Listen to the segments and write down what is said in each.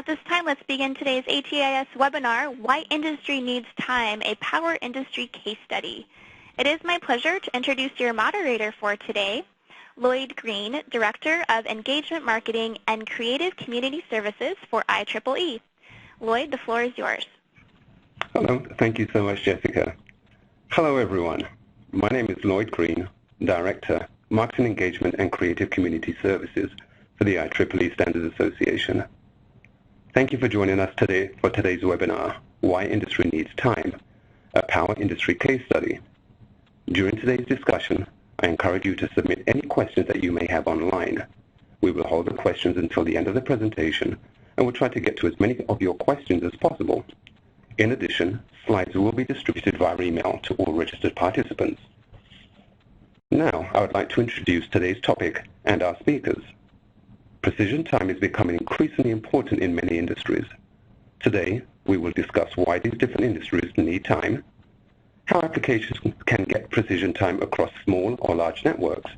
At this time, let's begin today's ATIS webinar, Why Industry Needs Time, a Power Industry Case Study. It is my pleasure to introduce your moderator for today, Lloyd Green, Director of Engagement Marketing and Creative Community Services for IEEE. Lloyd, the floor is yours. Hello, thank you so much, Jessica. Hello, everyone. My name is Lloyd Green, Director, Marketing Engagement and Creative Community Services for the IEEE Standards Association. Thank you for joining us today for today's webinar, Why Industry Needs Time, a Power Industry Case Study. During today's discussion, I encourage you to submit any questions that you may have online. We will hold the questions until the end of the presentation, and we'll try to get to as many of your questions as possible. In addition, slides will be distributed via email to all registered participants. Now, I would like to introduce today's topic and our speakers. Precision time is becoming increasingly important in many industries. Today, we will discuss why these different industries need time, how applications can get precision time across small or large networks,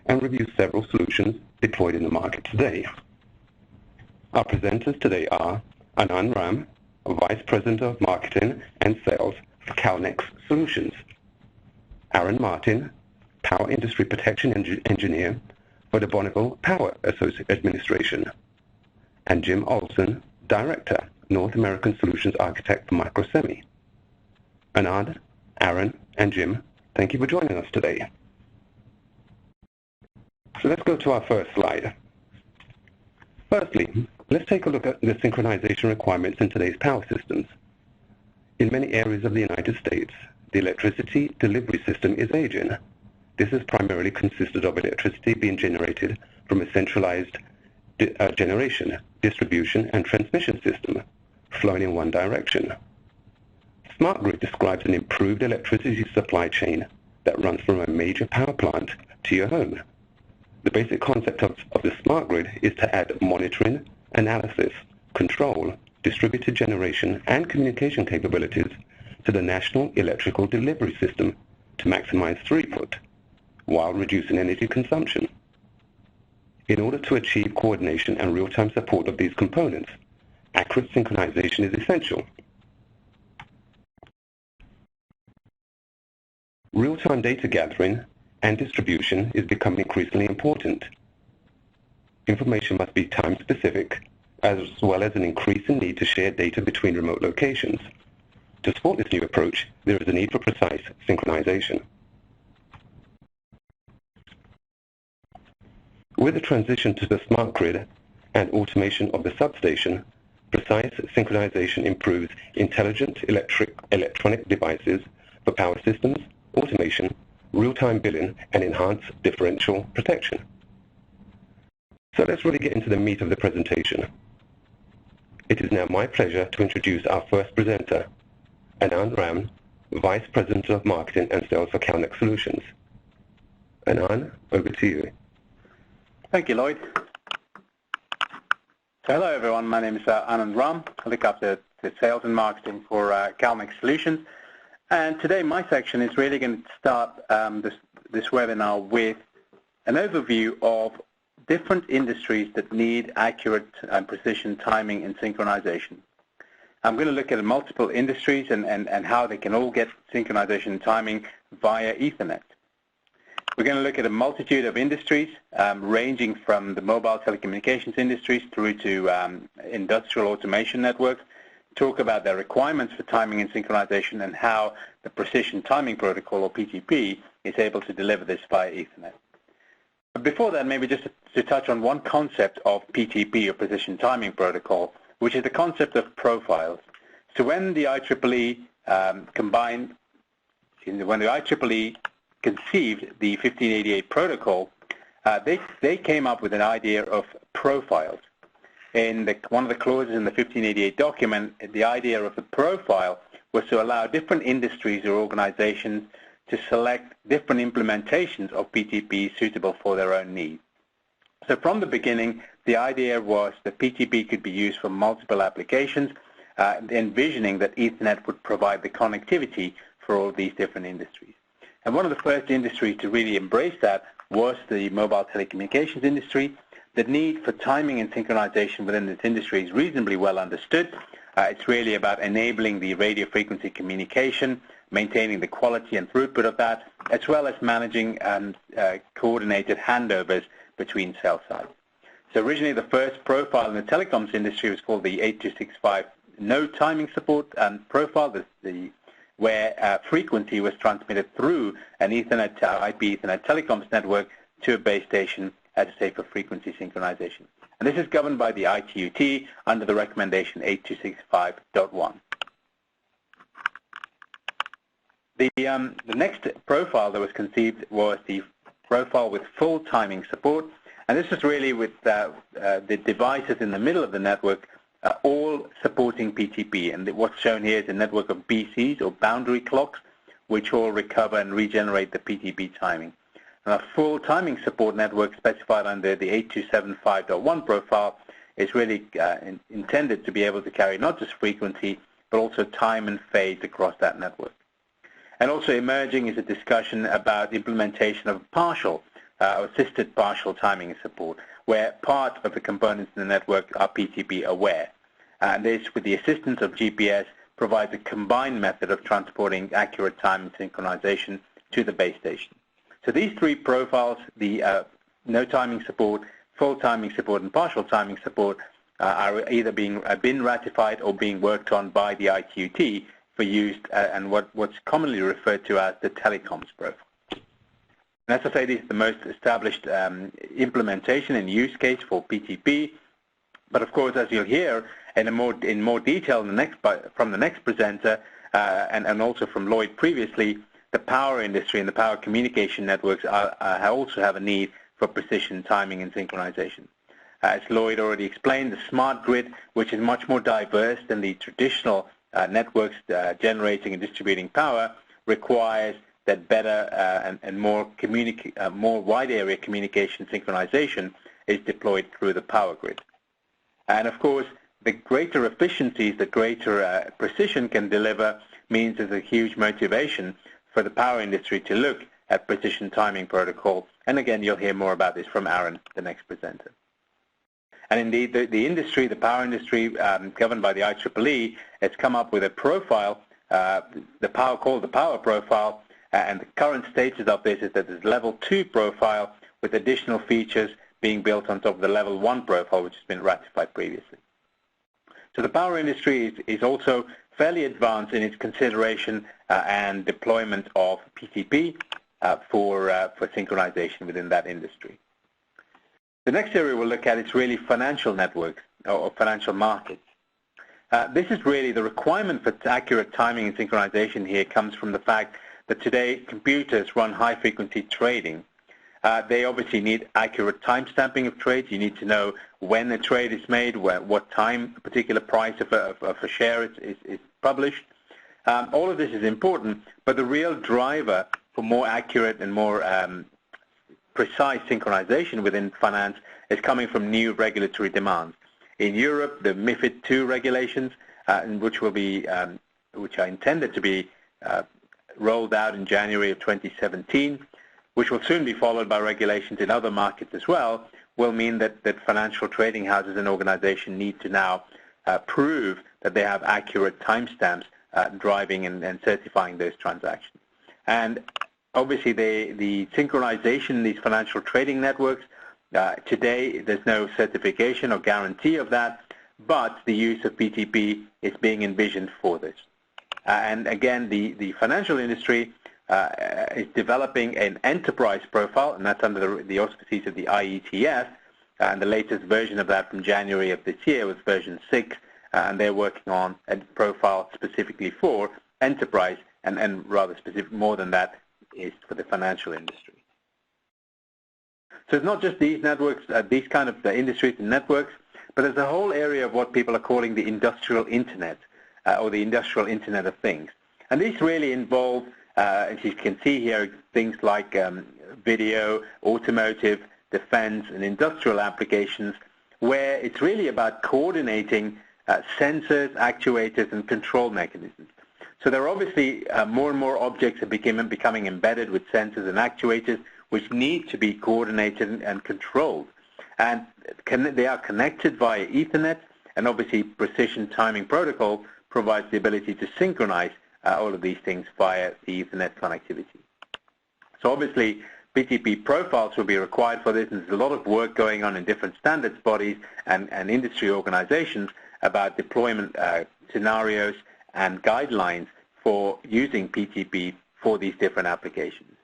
and review several solutions deployed in the market today. Our presenters today are Anand Ram, Vice President of Marketing and Sales for Calnex Solutions, Aaron Martin, Power Industry Protection Engineer for the Bonneville Power Administration, and Jim Olson, Director, North American Solutions Architect for Microsemi. Anand, Aaron, and Jim, thank you for joining us today. So let's go to our first slide. Firstly, let's take a look at the synchronization requirements in today's power systems. In many areas of the United States, the electricity delivery system is aging. This has primarily consisted of electricity being generated from a centralized generation, distribution, and transmission system, flowing in one direction. Smart grid describes an improved electricity supply chain that runs from a major power plant to your home. The basic concept of the smart grid is to add monitoring, analysis, control, distributed generation, and communication capabilities to the national electrical delivery system to maximize throughput, while reducing energy consumption. In order to achieve coordination and real-time support of these components, accurate synchronization is essential. Real-time data gathering and distribution is becoming increasingly important. Information must be time-specific, as well as an increasing need to share data between remote locations. To support this new approach, there is a need for precise synchronization. With the transition to the smart grid and automation of the substation, precise synchronization improves intelligent electronic devices for power systems, automation, real-time billing, and enhanced differential protection. So let's really get into the meat of the presentation. It is now my pleasure to introduce our first presenter, Anand Ram, Vice President of Marketing and Sales for Calnex Solutions. Anand, over to you. Thank you, Lloyd. So hello, everyone. My name is Anand Ram. I look after the sales and marketing for Calnex Solutions. And today, my section is really going to start this webinar with an overview of different industries that need accurate and precision timing and synchronization. I'm going to look at multiple industries and how they can all get synchronization and timing via Ethernet. We're going to look at a multitude of industries, ranging from the mobile telecommunications industries through to industrial automation networks, talk about their requirements for timing and synchronization and how the Precision Timing Protocol, or PTP, is able to deliver this via Ethernet. But before that, maybe just to touch on one concept of PTP, or Precision Timing Protocol, which is the concept of profiles. So when the IEEE conceived the 1588 protocol, they came up with an idea of profiles. In one of the clauses in the 1588 document, the idea of the profile was to allow different industries or organizations to select different implementations of PTP suitable for their own needs. So from the beginning, the idea was that PTP could be used for multiple applications, envisioning that Ethernet would provide the connectivity for all these different industries. And one of the first industries to really embrace that was the mobile telecommunications industry. the need for timing and synchronization within this industry is reasonably well understood. It's really about enabling the radio frequency communication, maintaining the quality and throughput of that, as well as managing coordinated handovers between cell sites. So originally the first profile in the telecoms industry was called the 8265 no timing support profile, where frequency was transmitted through an Ethernet, IP Ethernet telecoms network to a base station, as I say, for frequency synchronization. And this is governed by the ITU-T under the recommendation 8265.1. The next profile that was conceived was the profile with full timing support, and this is really with the devices in the middle of the network all supporting PTP. And what's shown here is a network of BCs, or boundary clocks, which all recover and regenerate the PTP timing. And a full timing support network specified under the 8275.1 profile is really intended to be able to carry not just frequency, but also time and phase across that network. And also emerging is a discussion about implementation of partial, assisted partial timing support, where part of the components in the network are PTP aware. And this, with the assistance of GPS, provides a combined method of transporting accurate time and synchronization to the base station. So these three profiles, the no timing support, full timing support, and partial timing support, are either been ratified or being worked on by the ITU-T for use and what's commonly referred to as the telecoms profile. And as I say, this is the most established implementation and use case for PTP. But of course, as you'll hear in more detail from the next presenter, and also from Lloyd previously, the power industry and the power communication networks also have a need for precision timing and synchronization. As Lloyd already explained, the smart grid, which is much more diverse than the traditional networks generating and distributing power, requires that better and more wide area communication synchronization is deployed through the power grid. And of course, the greater efficiencies, the greater precision can deliver means there's a huge motivation for the power industry to look at precision timing protocol. And again, you'll hear more about this from Aaron, the next presenter. And indeed, the industry, the power industry, governed by the IEEE, has come up with a profile, called the power profile, and the current status of this is that there's level 2 profile with additional features being built on top of the level 1 profile, which has been ratified previously. So the power industry is also fairly advanced in its consideration and deployment of PTP for synchronization within that industry. The next area we'll look at is really financial networks or financial markets. This is really the requirement for accurate timing and synchronization here comes from the fact that today computers run high-frequency trading. They obviously need accurate timestamping of trades. You need to know when a trade is made, what time a particular price of a share is published. All of this is important, but the real driver for more accurate and more precise synchronization within finance is coming from new regulatory demands. In Europe, the MiFID II regulations, which are intended to be rolled out in January of 2017, which will soon be followed by regulations in other markets as well, will mean that financial trading houses and organizations need to now prove that they have accurate timestamps driving and certifying those transactions. And obviously the synchronization in these financial trading networks, today there's no certification or guarantee of that, but the use of PTP is being envisioned for this. And again, the financial industry is developing an enterprise profile, and that's under the auspices of the IETF, and the latest version of that from January of this year was version 6, and they're working on a profile specifically for enterprise, and rather specific, more than that, is for the financial industry. So it's not just these networks, these kind of industries and networks, but there's a whole area of what people are calling the industrial internet, or the industrial internet of things. And these really involve, as you can see here, things like video, automotive, defense, and industrial applications, where it's really about coordinating sensors, actuators, and control mechanisms. So there are obviously more and more objects are becoming embedded with sensors and actuators, which need to be coordinated and controlled. And they are connected via Ethernet, and obviously Precision Timing Protocol provides the ability to synchronize all of these things via the Ethernet connectivity. So obviously PTP profiles will be required for this, and there's a lot of work going on in different standards bodies and industry organizations about deployment scenarios and guidelines for using PTP for these different applications.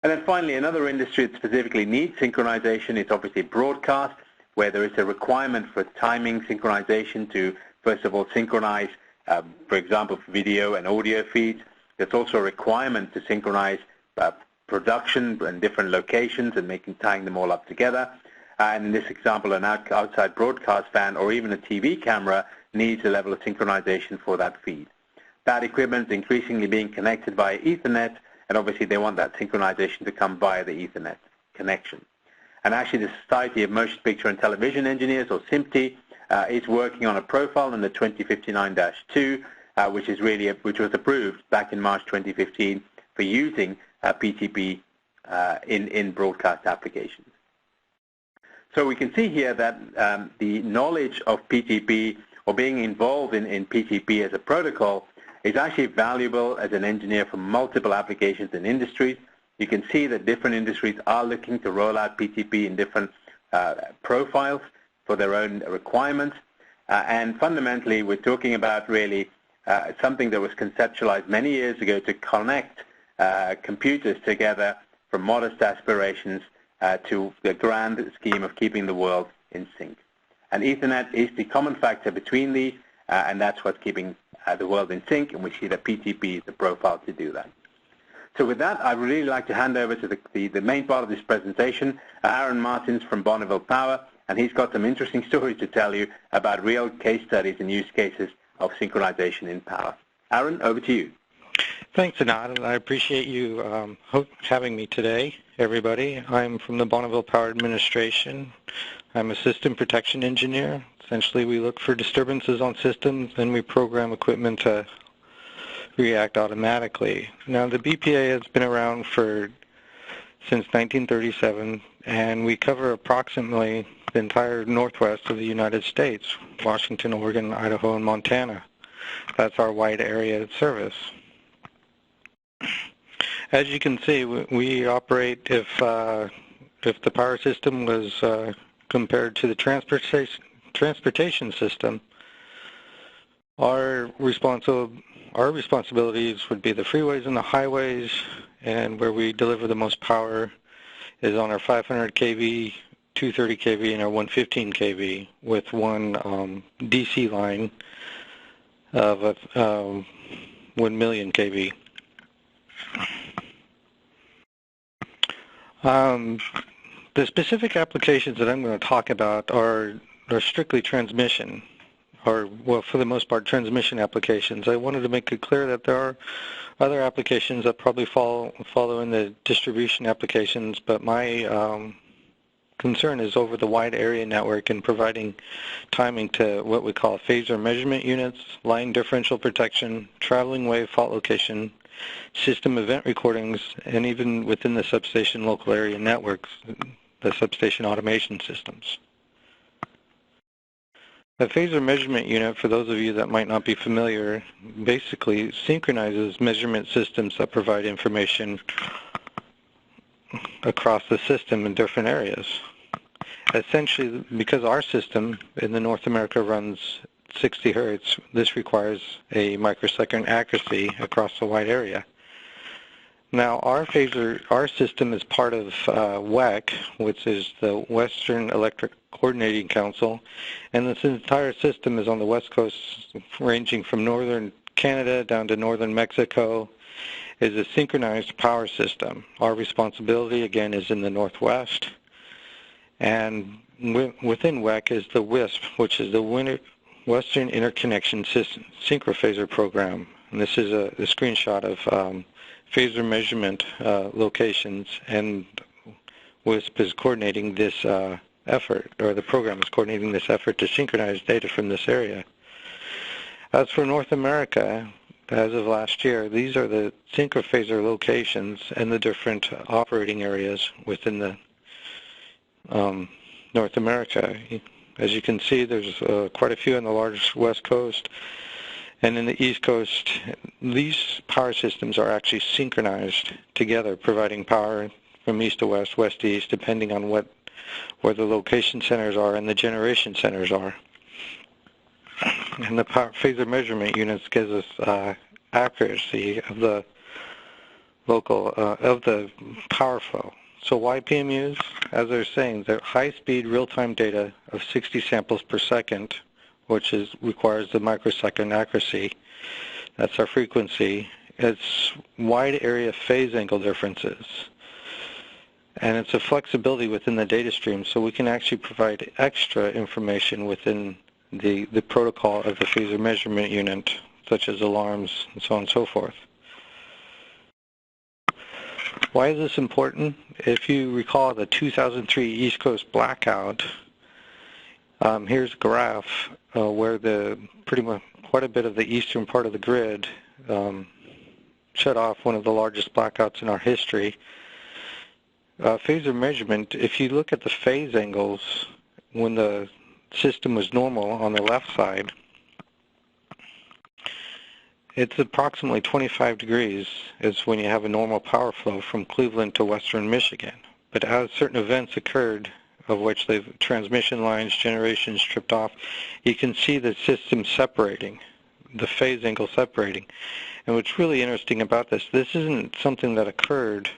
And then finally, another industry that specifically needs synchronization is obviously broadcast, where there is a requirement for timing synchronization to, first of all, synchronize, for example, video and audio feeds. There's also a requirement to synchronize production in different locations and tying them all up together. And in this example, an outside broadcast fan or even a TV camera needs a level of synchronization for that feed. That equipment is increasingly being connected via Ethernet, and obviously they want that synchronization to come via the Ethernet connection. And actually the Society of Motion Picture and Television Engineers, or SMPTE, is working on a profile in the 2059-2, which was approved back in March 2015 for using PTP in broadcast applications. So we can see here that the knowledge of PTP or being involved in PTP as a protocol is actually valuable as an engineer for multiple applications and industries. You can see that different industries are looking to roll out PTP in different profiles for their own requirements. And fundamentally, we're talking about really something that was conceptualized many years ago to connect computers together from modest aspirations to the grand scheme of keeping the world in sync. And Ethernet is the common factor between these, and that's what's keeping the world in sync, and we see that PTP is the profile to do that. So with that, I'd really like to hand over to the main part of this presentation, Aaron Martins from Bonneville Power, and he's got some interesting stories to tell you about real case studies and use cases of synchronization in power. Aaron, over to you. Thanks, Anand, and I appreciate you having me today, everybody. I'm from the Bonneville Power Administration. I'm a system protection engineer. Essentially, we look for disturbances on systems, and we program equipment to react automatically. Now, the BPA has been around since 1937, and we cover approximately the entire northwest of the United States, Washington, Oregon, Idaho, and Montana. That's our wide area of service. As you can see, we operate if the power system was compared to the transportation system, our responsibilities would be the freeways and the highways, and where we deliver the most power is on our 500 kV, 230 kV, and our 115 kV with one DC line of 1 million kV. The specific applications that I'm going to talk about are strictly transmission, or, well, for the most part, transmission applications. I wanted to make it clear that there are other applications that probably follow in the distribution applications, but my concern is over the wide area network and providing timing to what we call phasor measurement units, line differential protection, traveling wave fault location, system event recordings, and even within the substation local area networks, the substation automation systems. A phasor measurement unit, for those of you that might not be familiar, basically synchronizes measurement systems that provide information across the system in different areas. Essentially, because our system in North America runs 60 hertz, this requires a microsecond accuracy across a wide area. Now, our system is part of WEC, which is the Western Electric Coordinating Council, and this entire system is on the West Coast, ranging from northern Canada down to northern Mexico, is a synchronized power system. Our responsibility, again, is in the Northwest, and within WEC is the WISP, which is the Western Interconnection System Synchrophasor Program, and this is a screenshot of phasor measurement locations, and WISP is coordinating this effort, or the program is coordinating this effort to synchronize data from this area. As for North America, as of last year, these are the synchrophasor locations and the different operating areas within North America. As you can see, there's quite a few on the large West Coast. And in the East Coast, these power systems are actually synchronized together, providing power from east to west, west to east, depending on where the location centers are and the generation centers are. And the phasor measurement units gives us accuracy of the power flow. So why PMUs? As they're saying, they're high-speed real-time data of 60 samples per second, which requires the microsecond accuracy. That's our frequency. It's wide area phase angle differences. And it's a flexibility within the data stream, so we can actually provide extra information within the protocol of the phasor measurement unit, such as alarms and so on and so forth. Why is this important? If you recall the 2003 East Coast blackout, here's a graph where pretty much quite a bit of the eastern part of the grid shut off, one of the largest blackouts in our history. Phasor measurement, if you look at the phase angles when the system was normal on the left side, it's approximately 25 degrees is when you have a normal power flow from Cleveland to western Michigan. But as certain events occurred, of which the transmission lines, generations tripped off, you can see the system separating, the phase angle separating. And what's really interesting about this isn't something that occurred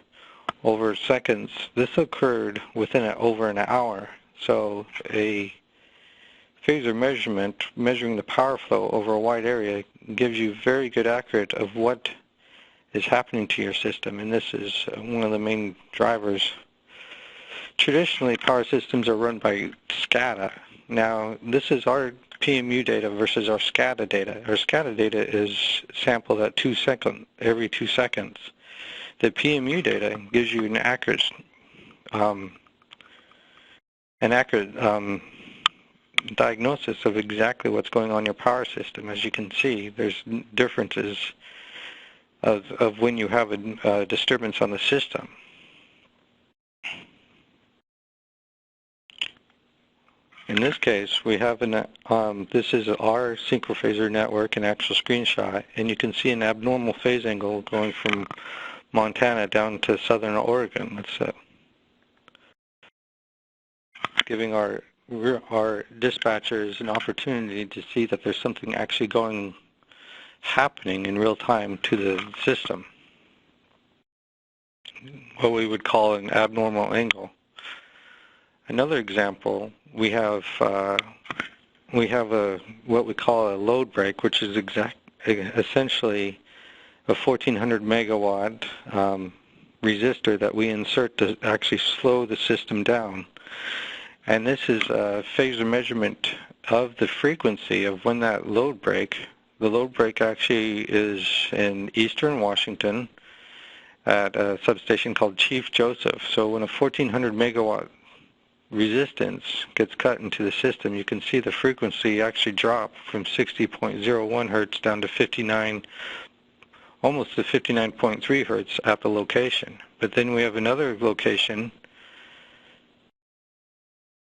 over seconds. This occurred within over an hour. So a phasor measurement, measuring the power flow over a wide area, gives you very good accurate of what is happening to your system, and this is one of the main drivers. Traditionally, power systems are run by SCADA. Now, this is our PMU data versus our SCADA data. Our SCADA data is sampled at every 2 seconds. The PMU data gives you an accurate diagnosis of exactly what's going on in your power system. As you can see, there's differences of when you have a disturbance on the system. In this case, we have this is our synchrophasor network, an actual screenshot, and you can see an abnormal phase angle going from Montana down to southern Oregon. That's giving our dispatchers an opportunity to see that there's something actually happening in real time to the system, what we would call an abnormal angle. Another example, we have what we call a load break, which is essentially a 1400 megawatt resistor that we insert to actually slow the system down. And this is a phasor measurement of the frequency of when that load break. The load break actually is in eastern Washington at a substation called Chief Joseph. So when a 1400 megawatt resistance gets cut into the system, you can see the frequency actually drop from 60.01 hertz down to almost to 59.3 hertz at the location. But then we have another location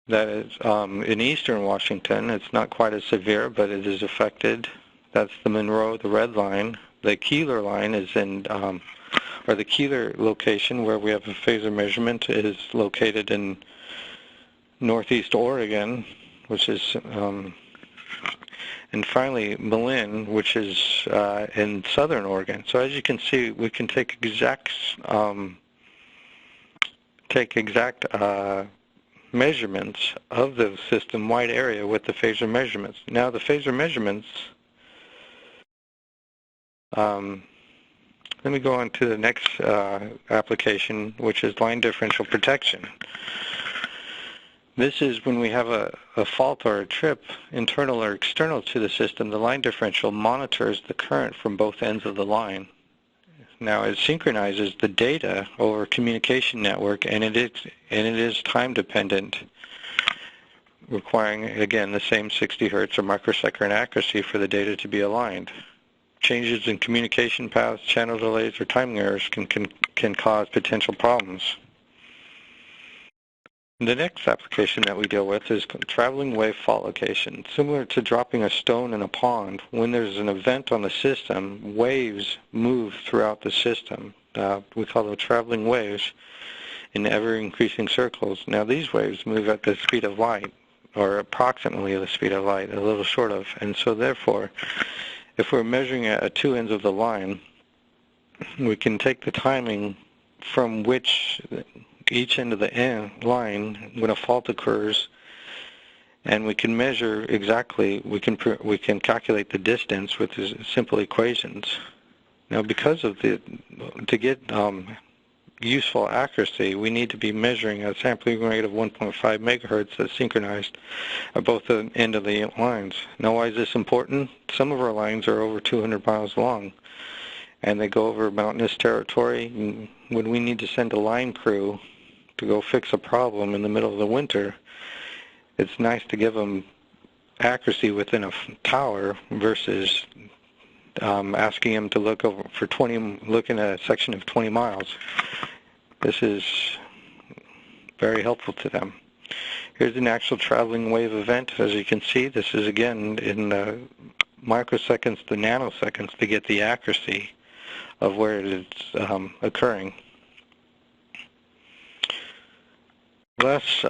that is in eastern Washington. It's not quite as severe, but it is affected. That's the Monroe, the red line. The Keeler line is or the Keeler location where we have a phasor measurement is located in northeast Oregon, which is, and finally Malin, which is in southern Oregon. So as you can see, we can take exact measurements of the system-wide area with the phasor measurements. Now the phasor measurements, let me go on to the next application, which is line differential protection. This is when we have a fault or a trip, internal or external to the system. The line differential monitors the current from both ends of the line. Now it synchronizes the data over a communication network, and it is time dependent, requiring again the same 60 hertz or microsecond accuracy for the data to be aligned. Changes in communication paths, channel delays, or timing errors can cause potential problems. The next application that we deal with is traveling wave fault location. Similar to dropping a stone in a pond, when there's an event on the system, waves move throughout the system. We call them traveling waves in ever-increasing circles. Now these waves move at the speed of light, or approximately the speed of light, a little short of. And so therefore, if we're measuring at two ends of the line, we can take the timing from which each end of the line when a fault occurs, and we can measure exactly, we can calculate the distance with simple equations. Now because of to get useful accuracy, we need to be measuring a sampling rate of 1.5 megahertz that's synchronized at both the end of the lines. Now why is this important? Some of our lines are over 200 miles long, and they go over mountainous territory. And when we need to send a line crew to go fix a problem in the middle of the winter, it's nice to give them accuracy within a tower versus asking them to look in a section of 20 miles. This is very helpful to them. Here's an actual traveling wave event. As you can see, this is again in the microseconds to nanoseconds to get the accuracy of where it is occurring. Less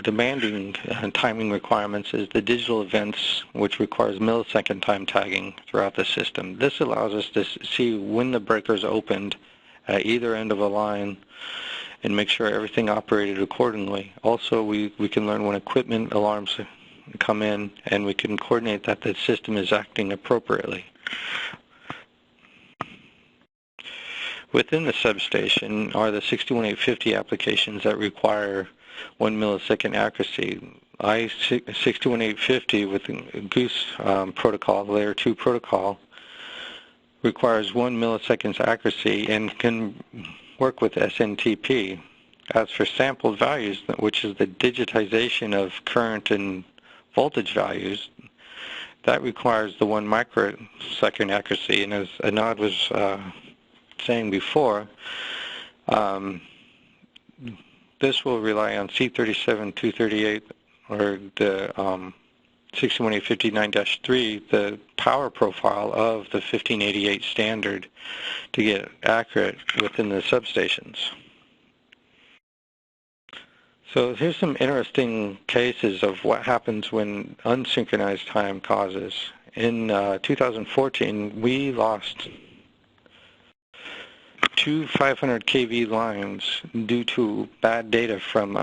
demanding timing requirements is the digital events, which requires millisecond time tagging throughout the system. This allows us to see when the breakers opened at either end of a line and make sure everything operated accordingly. Also, we can learn when equipment alarms come in, and we can coordinate that the system is acting appropriately. Within the substation are the 61850 applications that require 1 millisecond accuracy. I-61850 with the Goose protocol, layer 2 protocol, requires 1 millisecond accuracy and can work with SNTP. As for sampled values, which is the digitization of current and voltage values, that requires the 1 microsecond accuracy. And as Anand was saying before, this will rely on C37238 or the 61859-3, the power profile of the 1588 standard, to get accurate within the substations. So here's some interesting cases of what happens when unsynchronized time causes. In 2014, we lost 2 500 kV lines due to bad data from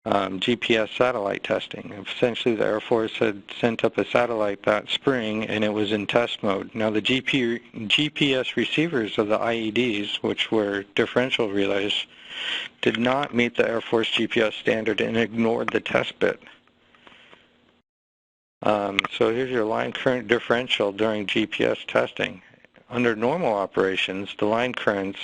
GPS satellite testing. Essentially, the Air Force had sent up a satellite that spring, and it was in test mode. Now, the GPS receivers of the IEDs, which were differential relays, did not meet the Air Force GPS standard and ignored the test bit. So here's your line current differential during GPS testing. Under normal operations, the line currents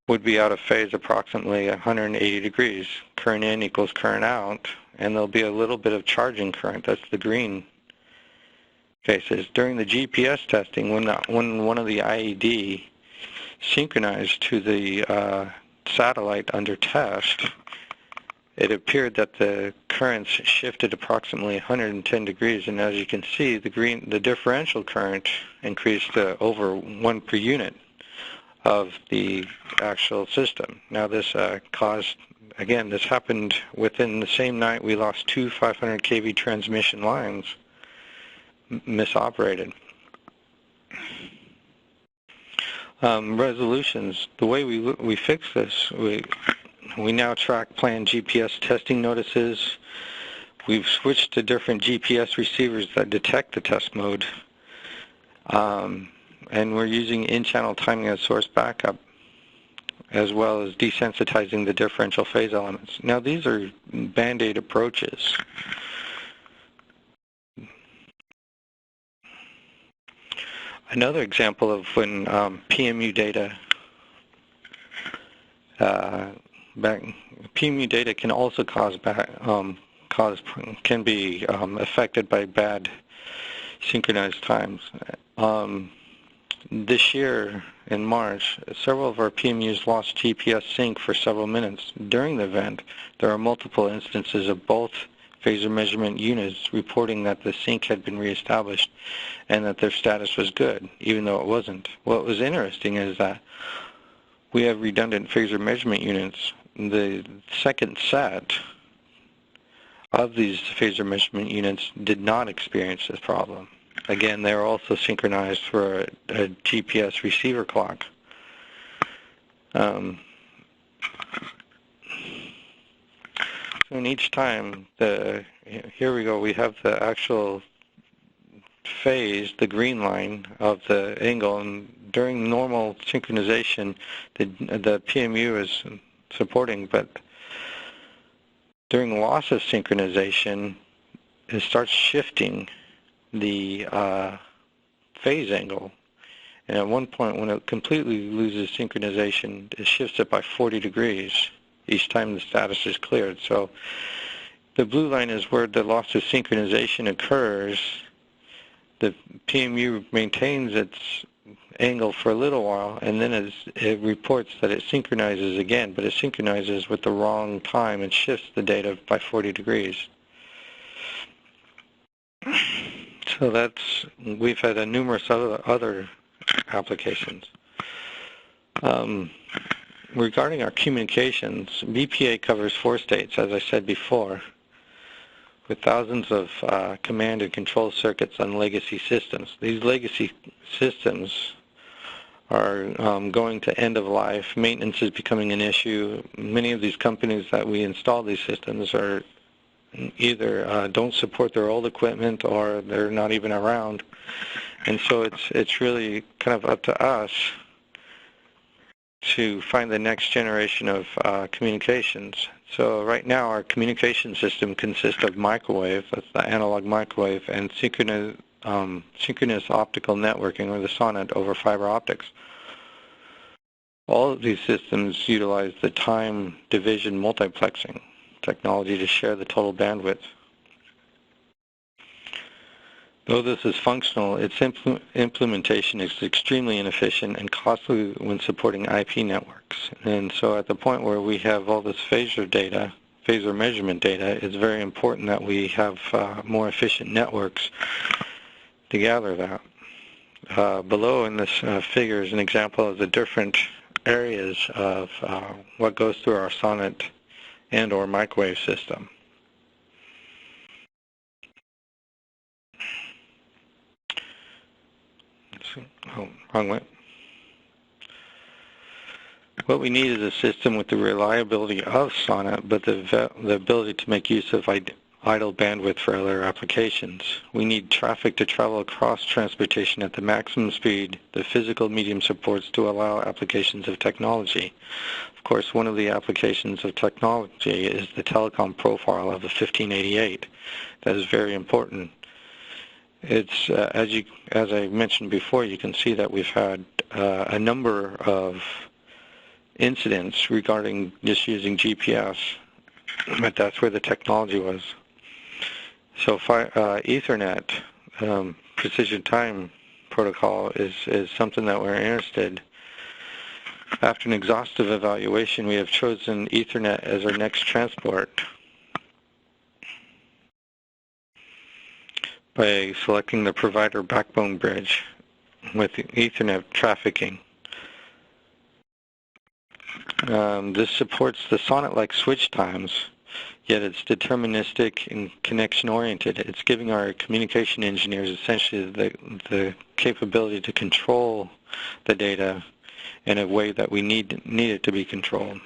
would be out of phase approximately 180 degrees. Current in equals current out, and there'll be a little bit of charging current. That's the green cases. During the GPS testing, when one of the IED synchronized to the satellite under test, it appeared that the currents shifted approximately 110 degrees, and as you can see, the differential current increased to over 1 per unit of the actual system. Now this caused, again, this happened within the same night we lost 2 500 kV transmission lines misoperated. Resolutions. The way we fix this, we now track planned GPS testing notices. We've switched to different GPS receivers that detect the test mode. And we're using in-channel timing as source backup, as well as desensitizing the differential phase elements. Now these are Bandaid approaches. Another example of when PMU data PMU data can also can be affected by bad synchronized times. This year in March, several of our PMUs lost GPS sync for several minutes. During the event, there are multiple instances of both Phasor measurement units reporting that the sync had been reestablished and that their status was good, even though it wasn't. What was interesting is that we have redundant Phasor measurement units. The second set of these Phasor measurement units did not experience this problem. Again, they are also synchronized for a GPS receiver clock. So in each time, here we go, we have the actual phase, the green line of the angle, and during normal synchronization, the PMU is supporting, but during loss of synchronization, it starts shifting the phase angle, and at one point when it completely loses synchronization, it shifts it by 40 degrees each time the status is cleared. So the blue line is where the loss of synchronization occurs. The PMU maintains its angle for a little while, and then it reports that it synchronizes again, but it synchronizes with the wrong time and shifts the data by 40 degrees. So we've had numerous other applications. Regarding our communications, BPA covers 4 states, as I said before, with thousands of command and control circuits on legacy systems. These legacy systems are going to end of life. Maintenance is becoming an issue. Many of these companies that we install these systems are either don't support their old equipment or they're not even around. And so it's really kind of up to us to find the next generation of communications. So right now our communication system consists of microwave, that's the analog microwave, and synchronous optical networking, or the SONET, over fiber optics. All of these systems utilize the time division multiplexing technology to share the total bandwidth. Though this is functional, its implementation is extremely inefficient and costly when supporting IP networks. And so at the point where we have all this phasor data, phasor measurement data, it's very important that we have more efficient networks to gather that. Below in this figure is an example of the different areas of what goes through our SONET and or microwave system. Oh, wrong way. What we need is a system with the reliability of SONET, but the ability to make use of idle bandwidth for other applications. We need traffic to travel across transportation at the maximum speed the physical medium supports to allow applications of technology. Of course, one of the applications of technology is the telecom profile of the 1588. That is very important. It's as I mentioned before, you can see that we've had a number of incidents regarding just using GPS, but that's where the technology was. So Ethernet, precision time protocol, is something that we're interested. After an exhaustive evaluation, we have chosen Ethernet as our next transport by selecting the provider backbone bridge with Ethernet trafficking. This supports the SONET-like switch times, yet it's deterministic and connection-oriented. It's giving our communication engineers essentially the capability to control the data in a way that we need it to be controlled.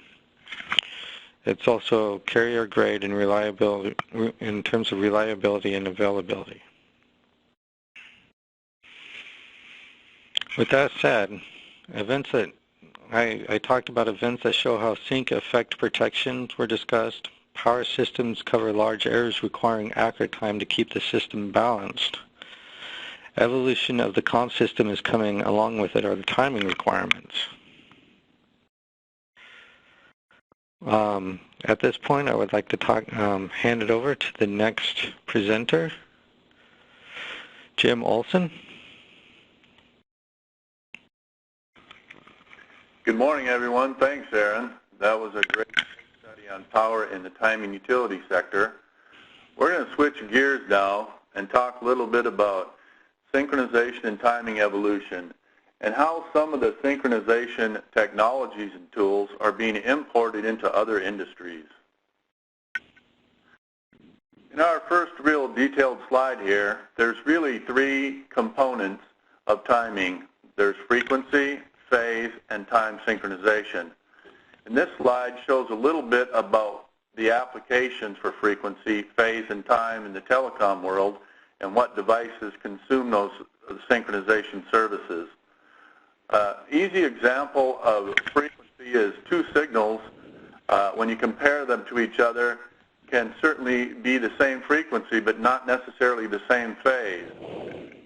It's also carrier grade and reliability in terms of reliability and availability. With that said, events that I talked about events that show how sync effect protections were discussed. Power systems cover large errors requiring accurate time to keep the system balanced. Evolution of the comm system is coming. Along with it are the timing requirements. At this point, I would like to hand it over to the next presenter, Jim Olson. Good morning, everyone. Thanks, Aaron. That was a great study on power in the timing utility sector. We're going to switch gears now and talk a little bit about synchronization and timing evolution and how some of the synchronization technologies and tools are being imported into other industries. In our first real detailed slide here, there's really three components of timing. There's frequency, phase, and time synchronization. And this slide shows a little bit about the applications for frequency, phase, and time in the telecom world and what devices consume those synchronization services. Easy example of frequency is two signals. When you compare them to each other, can certainly be the same frequency but not necessarily the same phase.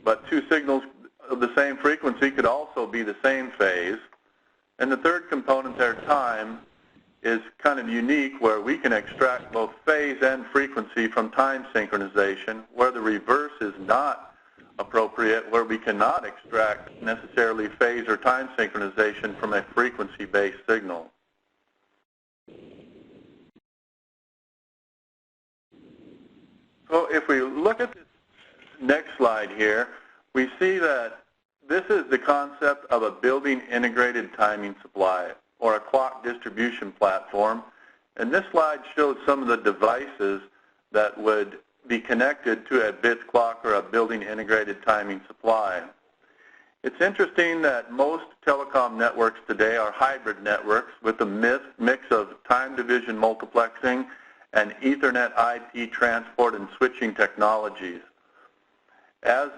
But two signals of the same frequency could also be the same phase. And the third component there, time, is kind of unique where we can extract both phase and frequency from time synchronization, where the reverse is not appropriate, where we cannot extract necessarily phase or time synchronization from a frequency-based signal. So if we look at this next slide here, we see that this is the concept of a building integrated timing supply, or a clock distribution platform. And this slide shows some of the devices that would be connected to a bits clock or a building integrated timing supply. It's interesting that most telecom networks today are hybrid networks with a mix of time division multiplexing and Ethernet IP transport and switching technologies. As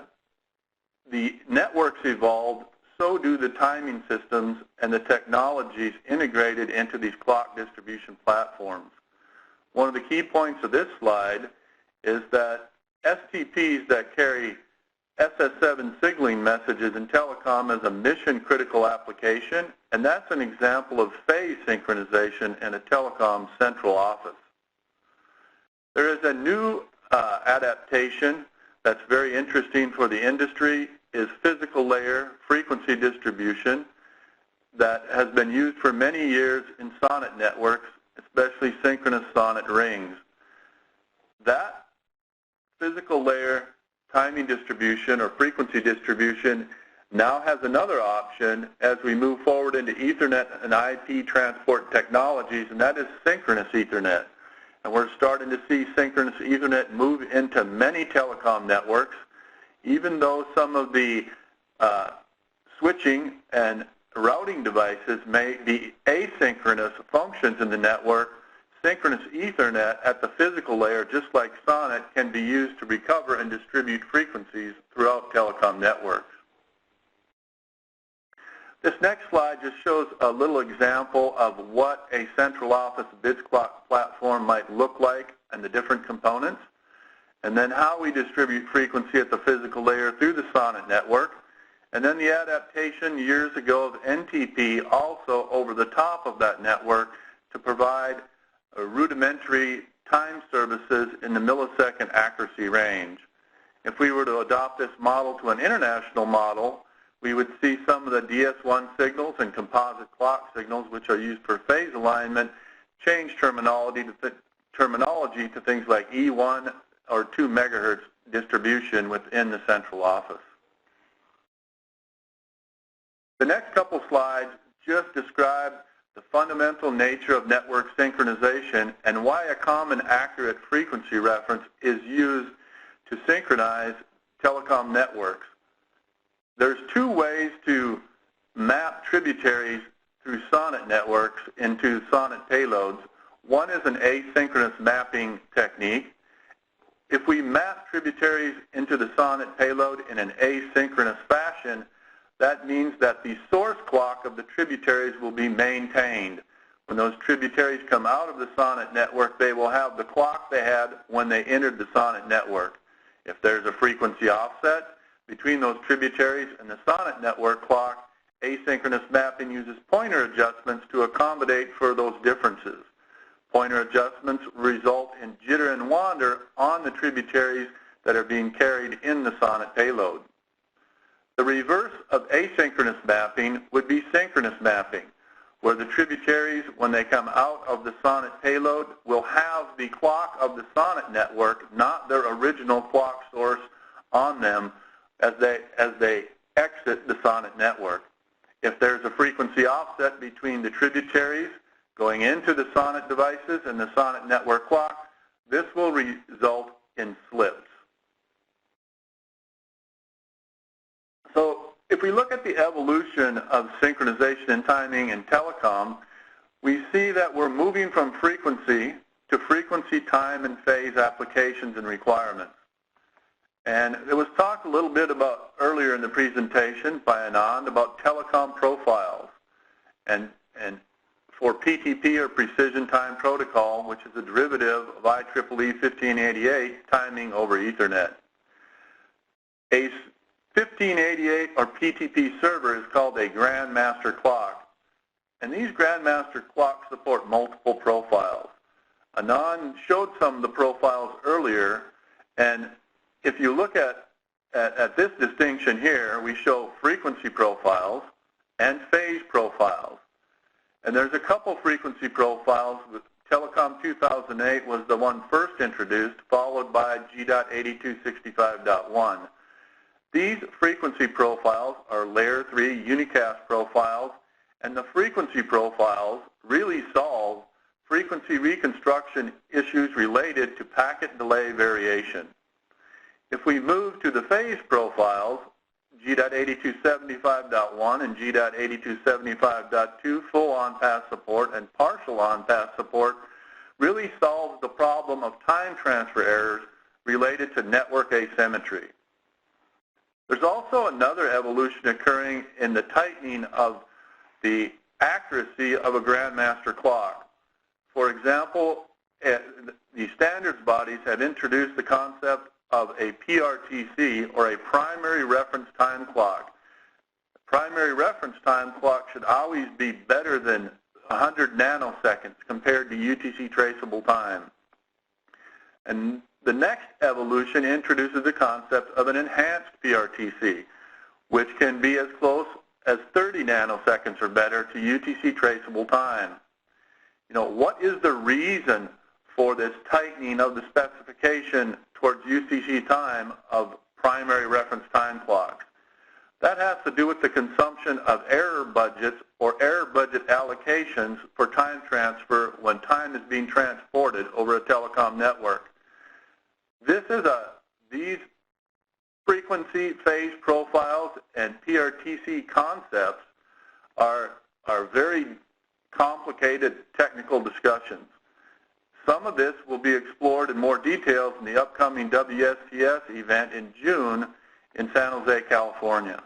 the networks evolved, so do the timing systems and the technologies integrated into these clock distribution platforms. One of the key points of this slide is that STPs that carry SS7 signaling messages in telecom is a mission-critical application, and that's an example of phase synchronization in a telecom central office. There is a new adaptation that's very interesting for the industry, is physical layer frequency distribution that has been used for many years in SONET networks, especially synchronous SONET rings. That physical layer timing distribution or frequency distribution now has another option as we move forward into Ethernet and IP transport technologies, and that is synchronous Ethernet. And we're starting to see synchronous Ethernet move into many telecom networks. Even though some of the switching and routing devices may be asynchronous functions in the network, synchronous Ethernet at the physical layer, just like SONET, can be used to recover and distribute frequencies throughout telecom networks. This next slide just shows a little example of what a central office bits clock platform might look like and the different components, and then how we distribute frequency at the physical layer through the SONET network, and then the adaptation years ago of NTP also over the top of that network to provide rudimentary time services in the millisecond accuracy range. If we were to adopt this model to an international model, we would see some of the DS1 signals and composite clock signals, which are used for phase alignment, change terminology to things like E1 or 2 megahertz distribution within the central office. The next couple slides just describe the fundamental nature of network synchronization and why a common accurate frequency reference is used to synchronize telecom networks. There's two ways to map tributaries through SONET networks into SONET payloads. One is an asynchronous mapping technique. If we map tributaries into the SONET payload in an asynchronous fashion, that means that the source clock of the tributaries will be maintained. When those tributaries come out of the SONET network, they will have the clock they had when they entered the SONET network. If there's a frequency offset between those tributaries and the SONET network clock, asynchronous mapping uses pointer adjustments to accommodate for those differences. Pointer adjustments result in jitter and wander on the tributaries that are being carried in the SONET payload. The reverse of asynchronous mapping would be synchronous mapping. where the tributaries, when they come out of the SONET payload, will have the clock of the SONET network, not their original clock source, on them as they exit the SONET network. If there's a frequency offset between the tributaries going into the SONET devices and the SONET network clock, this will result in slips. So if we look at the evolution of synchronization and timing in telecom, we see that we're moving from frequency to frequency, time, and phase applications and requirements. And it was talked a little bit about earlier in the presentation by Anand about telecom profiles. And for PTP, or Precision Time Protocol, which is a derivative of IEEE 1588, timing over Ethernet. A 1588 or PTP server is called a Grandmaster clock. And these Grandmaster clocks support multiple profiles. Anand showed some of the profiles earlier, and if you look at this distinction here, we show frequency profiles and phase profiles. And there's a couple frequency profiles. Telecom 2008 was the one first introduced, followed by G.8265.1. These frequency profiles are layer 3 unicast profiles, and the frequency profiles really solve frequency reconstruction issues related to packet delay variation. If we move to the phase profiles, G.8275.1 and G.8275.2, full on-pass support and partial on-pass support, really solves the problem of time transfer errors related to network asymmetry. There's also another evolution occurring in the tightening of the accuracy of a Grandmaster clock. For example, the standards bodies have introduced the concept of a PRTC, or a primary reference time clock. The primary reference time clock should always be better than 100 nanoseconds compared to UTC traceable time. And the next evolution introduces the concept of an enhanced PRTC, which can be as close as 30 nanoseconds or better to UTC traceable time. You know, what is the reason for this tightening of the specification towards UTC time of primary reference time clocks? That has to do with the consumption of error budgets or error budget allocations for time transfer when time is being transported over a telecom network. These frequency phase profiles and PRTC concepts are very complicated technical discussions. Some of this will be explored in more details in the upcoming WSTS event in June in San Jose, California.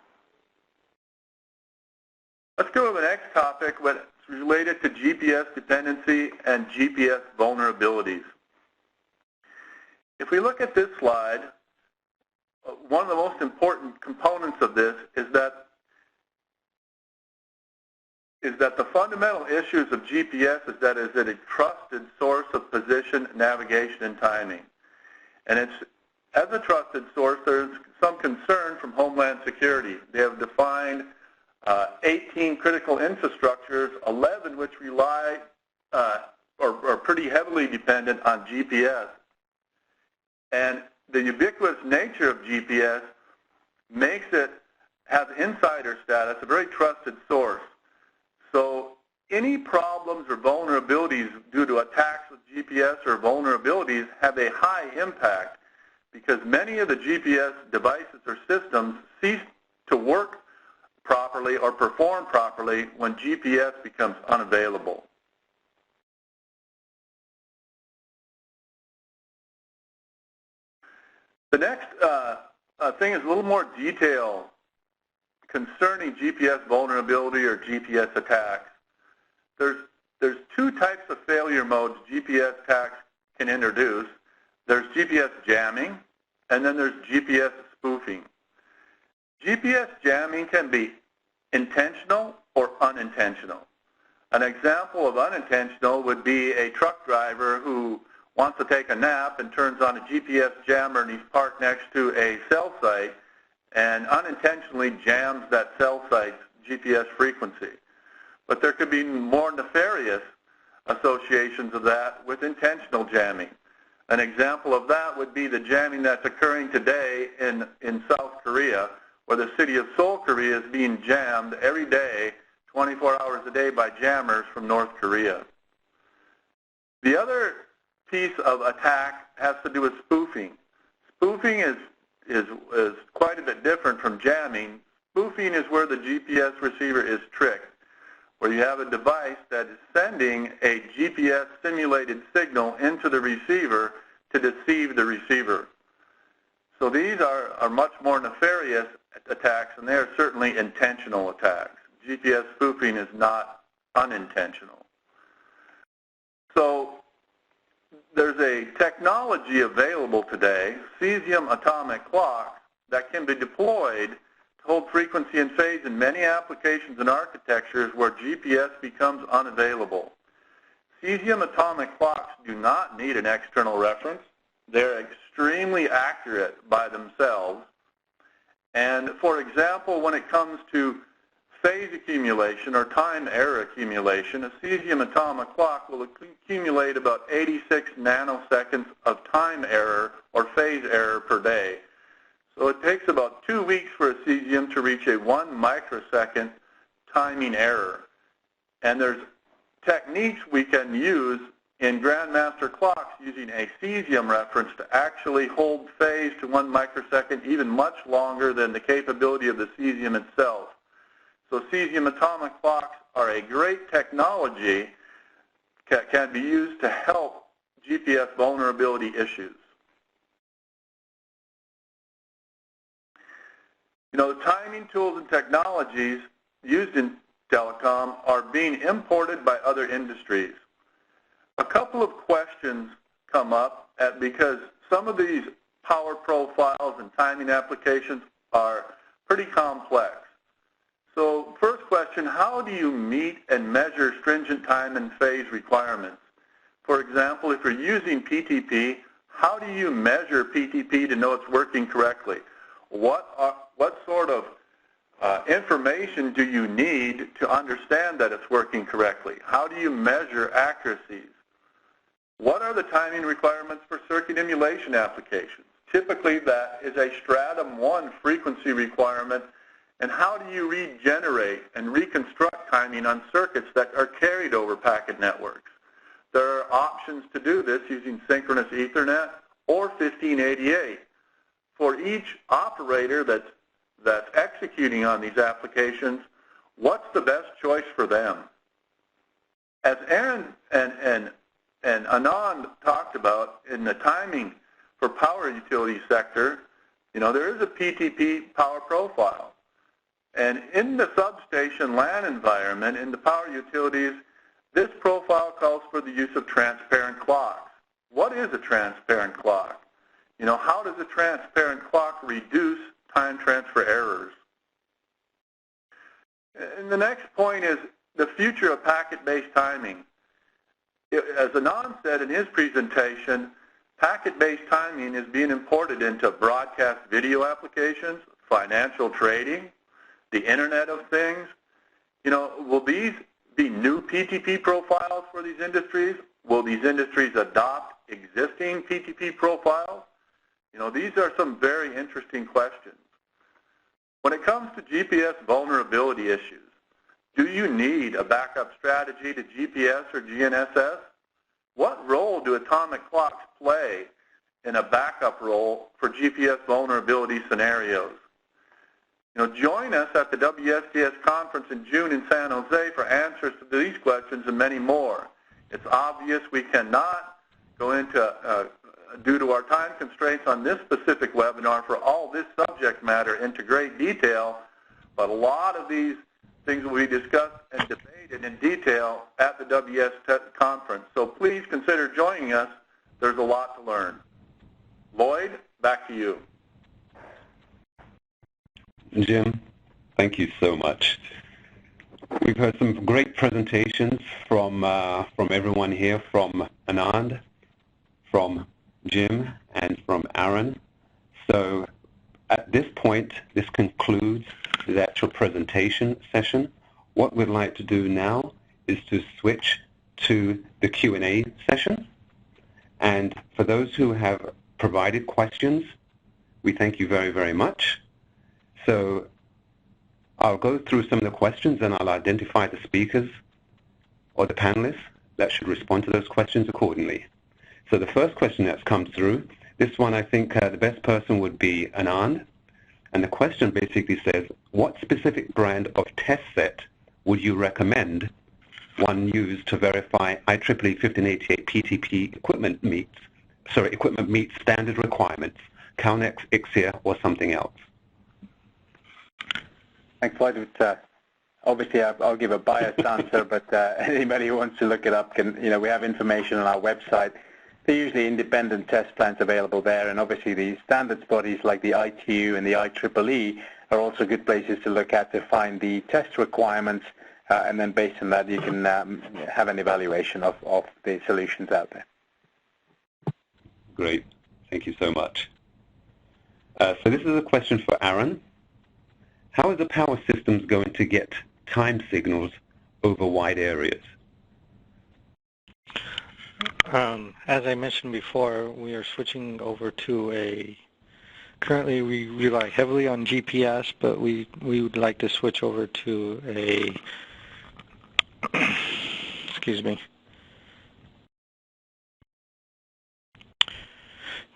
Let's go to the next topic, which is related to GPS dependency and GPS vulnerabilities. If we look at this slide, one of the most important components of this is that the fundamental issues of GPS is that it's a trusted source of position, navigation, and timing. And as a trusted source, there's some concern from Homeland Security. They have defined 18 critical infrastructures, 11 which rely or are pretty heavily dependent on GPS. And the ubiquitous nature of GPS makes it have insider status, a very trusted source. So any problems or vulnerabilities due to attacks with GPS or vulnerabilities have a high impact because many of the GPS devices or systems cease to work properly or perform properly when GPS becomes unavailable. The next thing is a little more detail concerning GPS vulnerability or GPS attacks. There's two types of failure modes GPS attacks can introduce. There's GPS jamming, and then there's GPS spoofing. GPS jamming can be intentional or unintentional. An example of unintentional would be a truck driver who wants to take a nap and turns on a GPS jammer and he's parked next to a cell site and unintentionally jams that cell site's GPS frequency. but there could be more nefarious associations of that with intentional jamming. An example of that would be the jamming that's occurring today in South Korea, where the city of Seoul, Korea is being jammed every day, 24 hours a day, by jammers from North Korea. The other piece of attack has to do with spoofing. Spoofing is quite a bit different from jamming. Spoofing is where the GPS receiver is tricked, where you have a device that is sending a GPS simulated signal into the receiver to deceive the receiver. So these are much more nefarious attacks, and they are certainly intentional attacks. GPS spoofing is not unintentional. So there's a technology available today, cesium atomic clocks, that can be deployed to hold frequency and phase in many applications and architectures where GPS becomes unavailable. Cesium atomic clocks do not need an external reference. They're extremely accurate by themselves. And for example, when it comes to phase accumulation or time error accumulation, a cesium atomic clock will accumulate about 86 nanoseconds of time error or phase error per day. So it takes about 2 weeks for a cesium to reach a 1 microsecond timing error. And there's techniques we can use in Grandmaster clocks using a cesium reference to actually hold phase to 1 microsecond even much longer than the capability of the cesium itself. So cesium atomic clocks are a great technology that can be used to help GPS vulnerability issues. You know, the timing tools and technologies used in telecom are being imported by other industries. A couple of questions come up because some of these power profiles and timing applications are pretty complex. So first question, how do you meet and measure stringent time and phase requirements? For example, if you're using PTP, how do you measure PTP to know it's working correctly? What sort of information do you need to understand that it's working correctly? How do you measure accuracies? What are the timing requirements for circuit emulation applications? Typically that is a stratum 1 frequency requirement. And how do you regenerate and reconstruct timing on circuits that are carried over packet networks? There are options to do this using synchronous Ethernet or 1588. For each operator that's executing on these applications, what's the best choice for them? As Aaron and Anand talked about in the timing for power utility sector, you know, there is a PTP power profile. And in the substation LAN environment, in the power utilities, this profile calls for the use of transparent clocks. What is a transparent clock? You know, how does a transparent clock reduce time transfer errors? And the next point is the future of packet-based timing. As Anand said in his presentation, packet-based timing is being imported into broadcast video applications, financial trading, the Internet of Things. You know, will these be new PTP profiles for these industries? Will these industries adopt existing PTP profiles? You know, these are some very interesting questions. When it comes to GPS vulnerability issues, do you need a backup strategy to GPS or GNSS? What role do atomic clocks play in a backup role for GPS vulnerability scenarios? You know, join us at the WSDS conference in June in San Jose for answers to these questions and many more. It's obvious we cannot go into, due to our time constraints on this specific webinar, for all this subject matter into great detail, but a lot of these things will be discussed and debated in detail at the WSDS conference. So please consider joining us. There's a lot to learn. Lloyd, back to you. Jim, thank you so much. We've heard some great presentations from everyone here, from Anand, from Jim, and from Aaron. So at this point, this concludes the actual presentation session. what we'd like to do now is to switch to the Q&A session. And for those who have provided questions, we thank you very, very much. So I'll go through some of the questions and I'll identify the speakers or the panelists that should respond to those questions accordingly. So the first question that's come through, this one I think the best person would be Anand. And the question basically says, what specific brand of test set would you recommend one use to verify IEEE 1588 PTP equipment meets standard requirements, CalNex, ICSIA, or something else? Thanks, Lloyd. Obviously, I'll give a biased answer, but anybody who wants to look it up can, we have information on our website. There are usually independent test plans available there, and obviously the standards bodies like the ITU and the IEEE are also good places to look at to find the test requirements, and then based on that you can have an evaluation of the solutions out there. Great. Thank you so much. So this is a question for Aaron. How is the power systems going to get time signals over wide areas? As I mentioned before, we are switching over to currently we rely heavily on GPS, but we would like to switch over to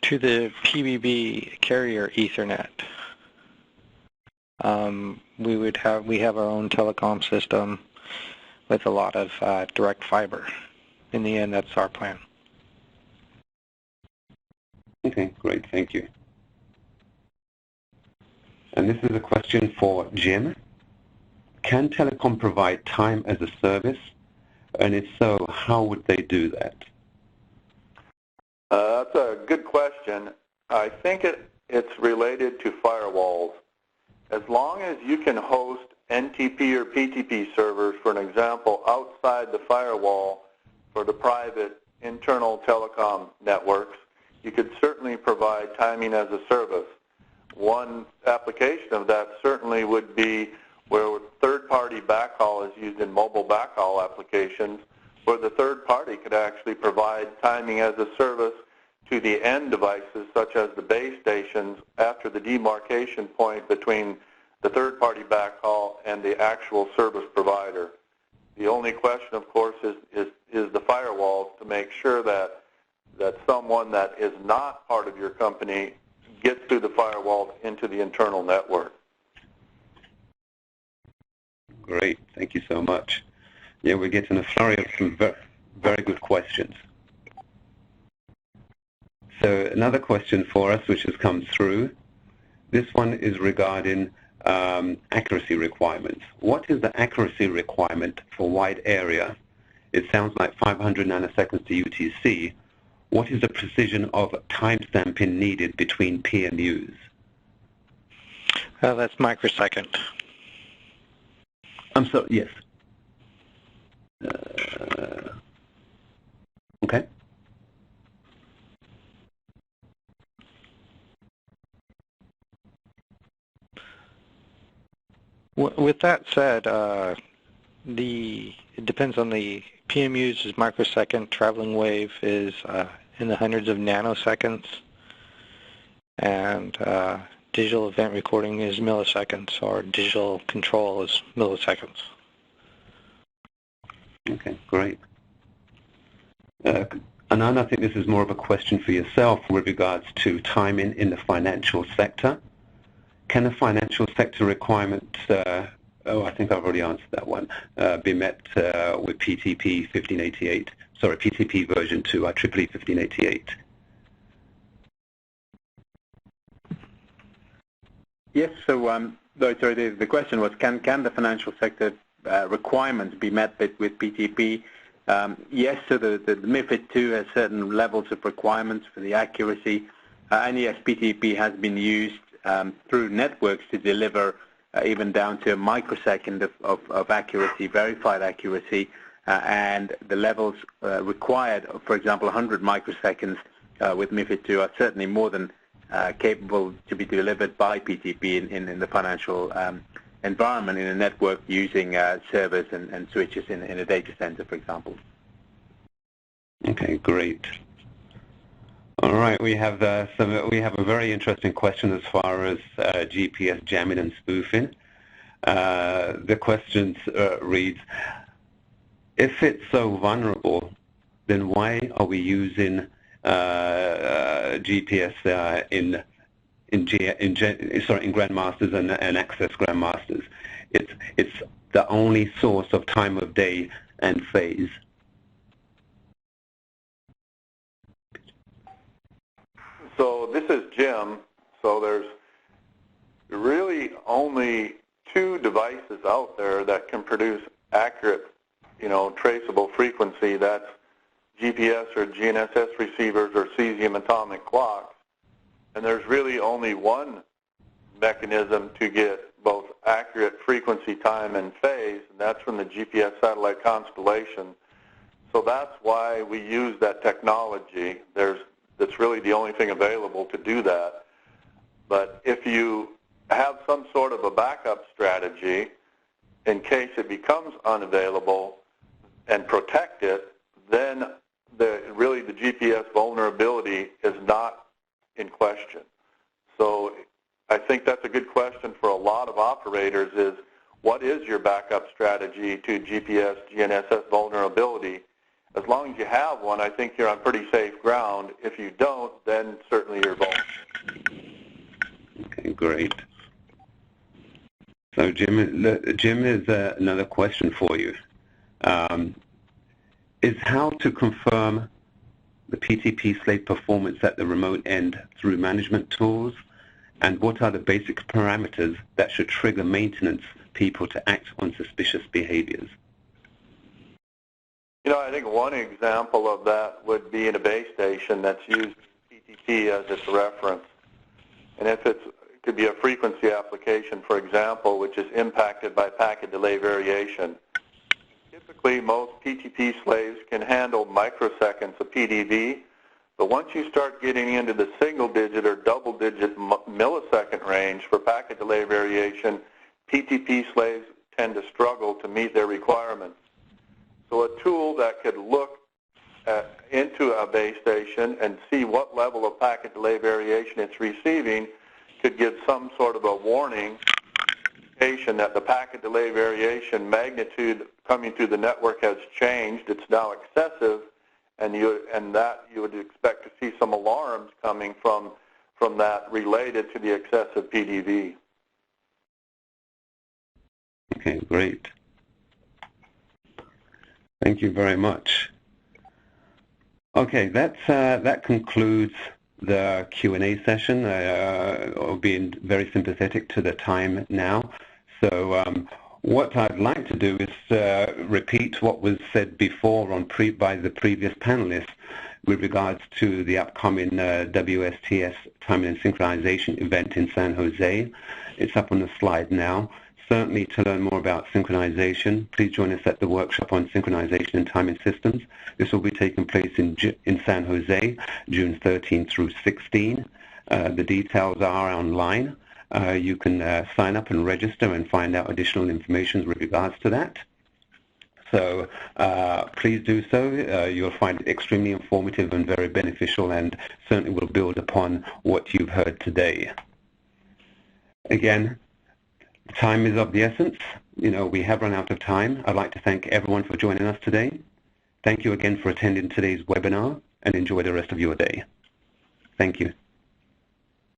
to the PBB carrier Ethernet. We have our own telecom system with a lot of direct fiber. In the end, that's our plan. Okay, great, thank you. And this is a question for Jim. Can telecom provide time as a service? And if so, how would they do that? That's a good question. I think it's related to firewalls. As long as you can host NTP or PTP servers, for an example, outside the firewall for the private internal telecom networks, you could certainly provide timing as a service. One application of that certainly would be where third-party backhaul is used in mobile backhaul applications, where the third party could actually provide timing as a service to the end devices, such as the base stations, after the demarcation point between the third-party backhaul and the actual service provider. The only question, of course, is the firewalls to make sure that someone that is not part of your company gets through the firewalls into the internal network. Great, thank you so much. Yeah, we're getting a flurry of some very good questions. So another question for us which has come through. This one is regarding accuracy requirements. What is the accuracy requirement for wide area? It sounds like 500 nanoseconds to UTC. What is the precision of timestamping needed between PMUs? That's microsecond. I'm sorry, yes. Okay. With that said, it depends on the PMUs is microsecond, traveling wave is in the hundreds of nanoseconds, and digital event recording is milliseconds, or digital control is milliseconds. Okay, great. Anand, I think this is more of a question for yourself with regards to timing in the financial sector. Can the financial sector requirement, I think I've already answered that one, be met with PTP 1588, sorry, PTP version 2, IEEE 1588? Yes, so sorry, the question was, can the financial sector requirements be met with PTP? Yes, so the MiFID II has certain levels of requirements for the accuracy, and yes, PTP has been used through networks to deliver even down to a microsecond of accuracy, verified accuracy, and the levels required, for example, 100 microseconds with MiFID II are certainly more than capable to be delivered by PTP in the financial environment in a network using servers and switches in a data center, for example. Okay, great. All right, we have a very interesting question as far as GPS jamming and spoofing. The question reads, if it's so vulnerable, then why are we using GPS in Grandmasters and Access Grandmasters? It's the only source of time of day and phase. So this is Jim. So there's really only 2 devices out there that can produce accurate, traceable frequency. That's GPS or GNSS receivers or cesium atomic clocks. And there's really only one mechanism to get both accurate frequency, time, and phase, and that's from the GPS satellite constellation. So that's why we use that technology. That's really the only thing available to do that. But if you have some sort of a backup strategy in case it becomes unavailable and protect it, then really the GPS vulnerability is not in question. So I think that's a good question for a lot of operators is, what is your backup strategy to GPS GNSS vulnerability? As long as you have one, I think you're on pretty safe ground. If you don't, then certainly you're vulnerable. Okay, great. So Jim is another question for you. Is how to confirm the PTP slave performance at the remote end through management tools, and what are the basic parameters that should trigger maintenance people to act on suspicious behaviors? I think one example of that would be in a base station that's using PTP as its reference. And if it could be a frequency application, for example, which is impacted by packet delay variation. Typically, most PTP slaves can handle microseconds of PDV, but once you start getting into the single-digit or double-digit millisecond range for packet delay variation, PTP slaves tend to struggle to meet their requirements. So a tool that could look into a base station and see what level of packet delay variation it's receiving could give some sort of a warning indication that the packet delay variation magnitude coming through the network has changed. It's now excessive, and you would expect to see some alarms coming from that related to the excessive PDV. Okay, great. Thank you very much. Okay, that concludes the Q&A session. Being very sympathetic to the time now. So what I'd like to do is repeat what was said before by the previous panelists with regards to the upcoming WSTS Timing and Synchronization event in San Jose. It's up on the slide now. Certainly, to learn more about synchronization, please join us at the workshop on synchronization and timing systems. This will be taking place in San Jose, June 13 through 16. The details are online. You can sign up and register and find out additional information with regards to that. So please do so. You'll find it extremely informative and very beneficial, and certainly will build upon what you've heard today. Again, time is of the essence. We have run out of time. I'd like to thank everyone for joining us today. Thank you again for attending today's webinar, and enjoy the rest of your day. Thank you.